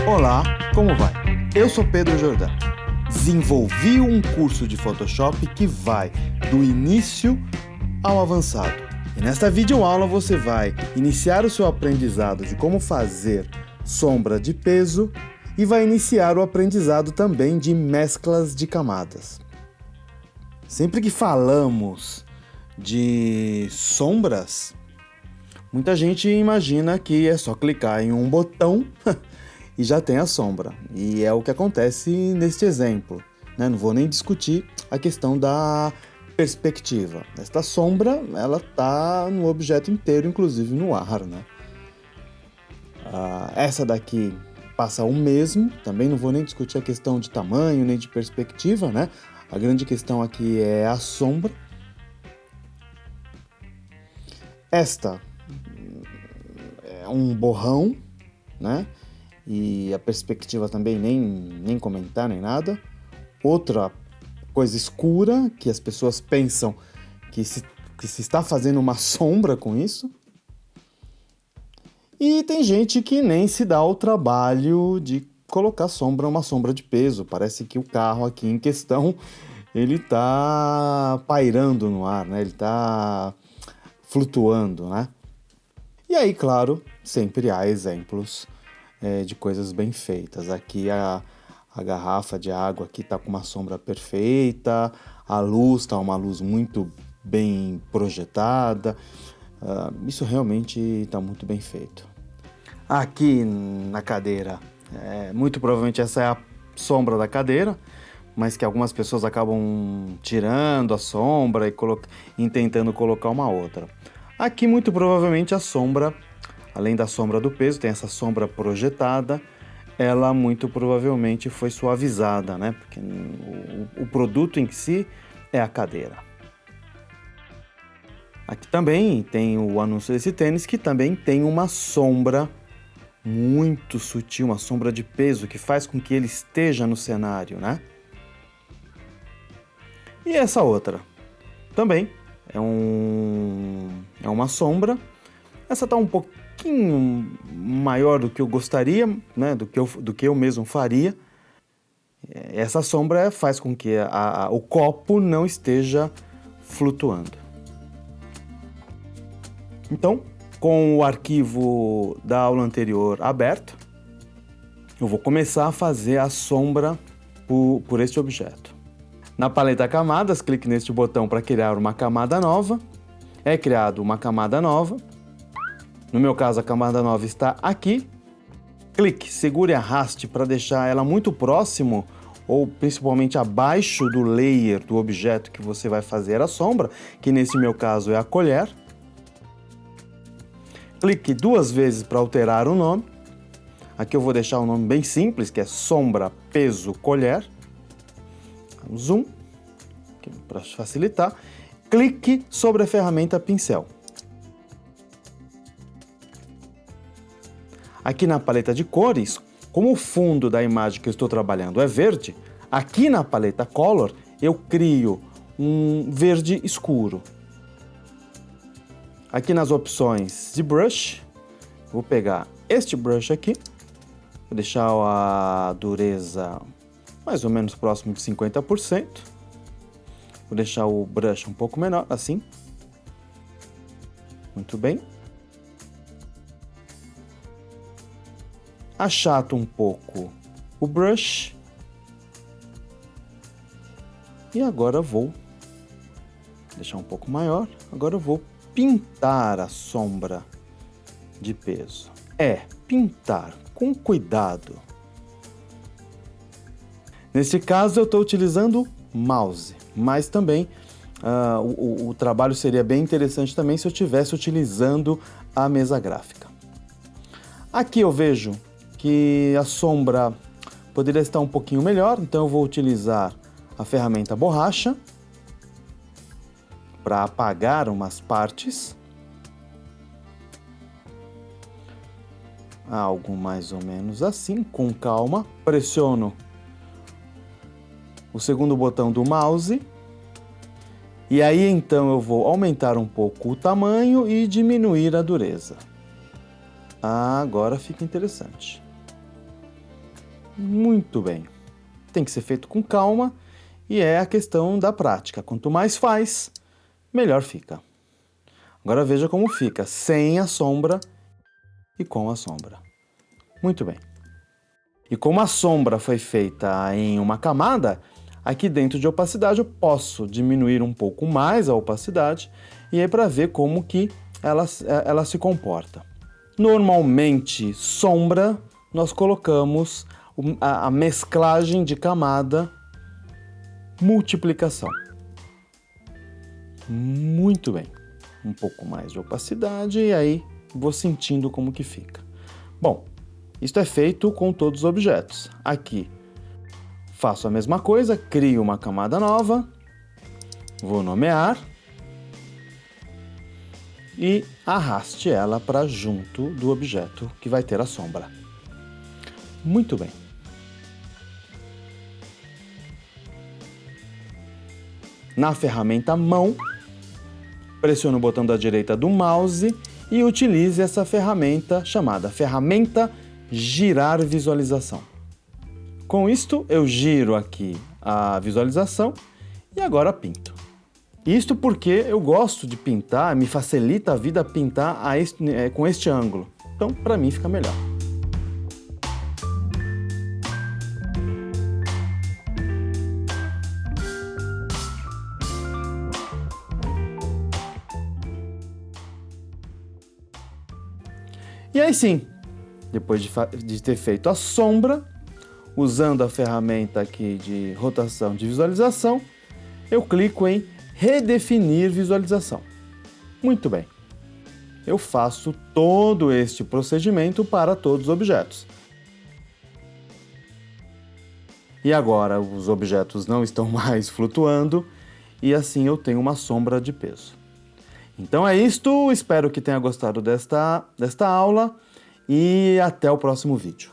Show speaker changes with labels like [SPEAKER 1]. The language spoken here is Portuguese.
[SPEAKER 1] Olá, como vai? Eu sou Pedro Jordão. Desenvolvi um curso de Photoshop que vai do início ao avançado. E nesta videoaula você vai iniciar o seu aprendizado de como fazer sombra de peso e vai iniciar o aprendizado também de mesclas de camadas. Sempre que falamos de sombras, muita gente imagina que é só clicar em um botão e já tem a sombra. E é o que acontece neste exemplo, né? Não vou nem discutir a questão da perspectiva. Esta sombra, ela está no objeto inteiro, inclusive no ar, né? Essa daqui passa o mesmo, também não vou nem discutir a questão de tamanho, nem de perspectiva, né? A grande questão aqui é a sombra. Esta é um borrão, né? E a perspectiva também nem comentar, nem nada. Outra coisa escura, que as pessoas pensam que se está fazendo uma sombra com isso. E tem gente que nem se dá o trabalho de colocar uma sombra de peso. Parece que o carro aqui em questão, ele está pairando no ar, né? Ele está flutuando, né? E aí, claro, sempre há exemplos de coisas bem feitas. Aqui a garrafa de água aqui está com uma sombra perfeita, a luz está uma luz muito bem projetada. Isso realmente está muito bem feito. Aqui na cadeira, muito provavelmente essa é a sombra da cadeira, mas que algumas pessoas acabam tirando a sombra e tentando colocar uma outra. Aqui muito provavelmente a sombra, além da sombra do peso, tem essa sombra projetada, ela muito provavelmente foi suavizada, né? Porque o produto em si é a cadeira. Aqui também tem o anúncio desse tênis, que também tem uma sombra muito sutil, uma sombra de peso, que faz com que ele esteja no cenário, né? E essa outra também é uma sombra. Essa está um pouquinho maior do que eu gostaria, né? do que eu mesmo faria. Essa sombra faz com que o copo não esteja flutuando. Então, com o arquivo da aula anterior aberto, eu vou começar a fazer a sombra por este objeto. Na paleta Camadas, clique neste botão para criar uma camada nova. É criado uma camada nova. No meu caso, a camada nova está aqui. Clique, segure e arraste para deixar ela muito próximo ou principalmente abaixo do layer do objeto que você vai fazer a sombra, que nesse meu caso é a colher. Clique 2 vezes para alterar o nome. Aqui eu vou deixar um nome bem simples, que é sombra, peso, colher. Zoom, para facilitar. Clique sobre a ferramenta pincel. Aqui na paleta de cores, como o fundo da imagem que eu estou trabalhando é verde, aqui na paleta Color eu crio um verde escuro. Aqui nas opções de brush, vou pegar este brush aqui, vou deixar a dureza mais ou menos próximo de 50%. Vou deixar o brush um pouco menor, assim. Muito bem. Achato um pouco o brush. E agora vou deixar um pouco maior. Agora eu vou pintar a sombra de peso. Pintar com cuidado. Nesse caso eu estou utilizando mouse, mas também o trabalho seria bem interessante também se eu estivesse utilizando a mesa gráfica. Aqui eu vejo que a sombra poderia estar um pouquinho melhor, então eu vou utilizar a ferramenta borracha para apagar umas partes. Algo mais ou menos assim, com calma. Pressiono o segundo botão do mouse. E aí então eu vou aumentar um pouco o tamanho e diminuir a dureza. Agora fica interessante. Muito bem. Tem que ser feito com calma e é a questão da prática. Quanto mais faz, melhor fica. Agora veja como fica, sem a sombra e com a sombra. Muito bem. E como a sombra foi feita em uma camada, aqui dentro de opacidade eu posso diminuir um pouco mais a opacidade e aí para ver como que ela se comporta. Normalmente, sombra, nós colocamos a mesclagem de camada, multiplicação. Muito bem. Um pouco mais de opacidade e aí vou sentindo como que fica. Bom, isto é feito com todos os objetos. Aqui faço a mesma coisa, crio uma camada nova, vou nomear e arraste ela para junto do objeto que vai ter a sombra. Muito bem. Na ferramenta mão, pressione o botão da direita do mouse e utilize essa ferramenta chamada ferramenta girar visualização. Com isto, eu giro aqui a visualização e agora pinto. Isto porque eu gosto de pintar, me facilita a vida pintar com este ângulo. Então, para mim, fica melhor. E aí sim, depois de ter feito a sombra, usando a ferramenta aqui de rotação de visualização, eu clico em redefinir visualização. Muito bem. Eu faço todo este procedimento para todos os objetos. E agora os objetos não estão mais flutuando e assim eu tenho uma sombra de peso. Então é isto, espero que tenha gostado desta aula e até o próximo vídeo.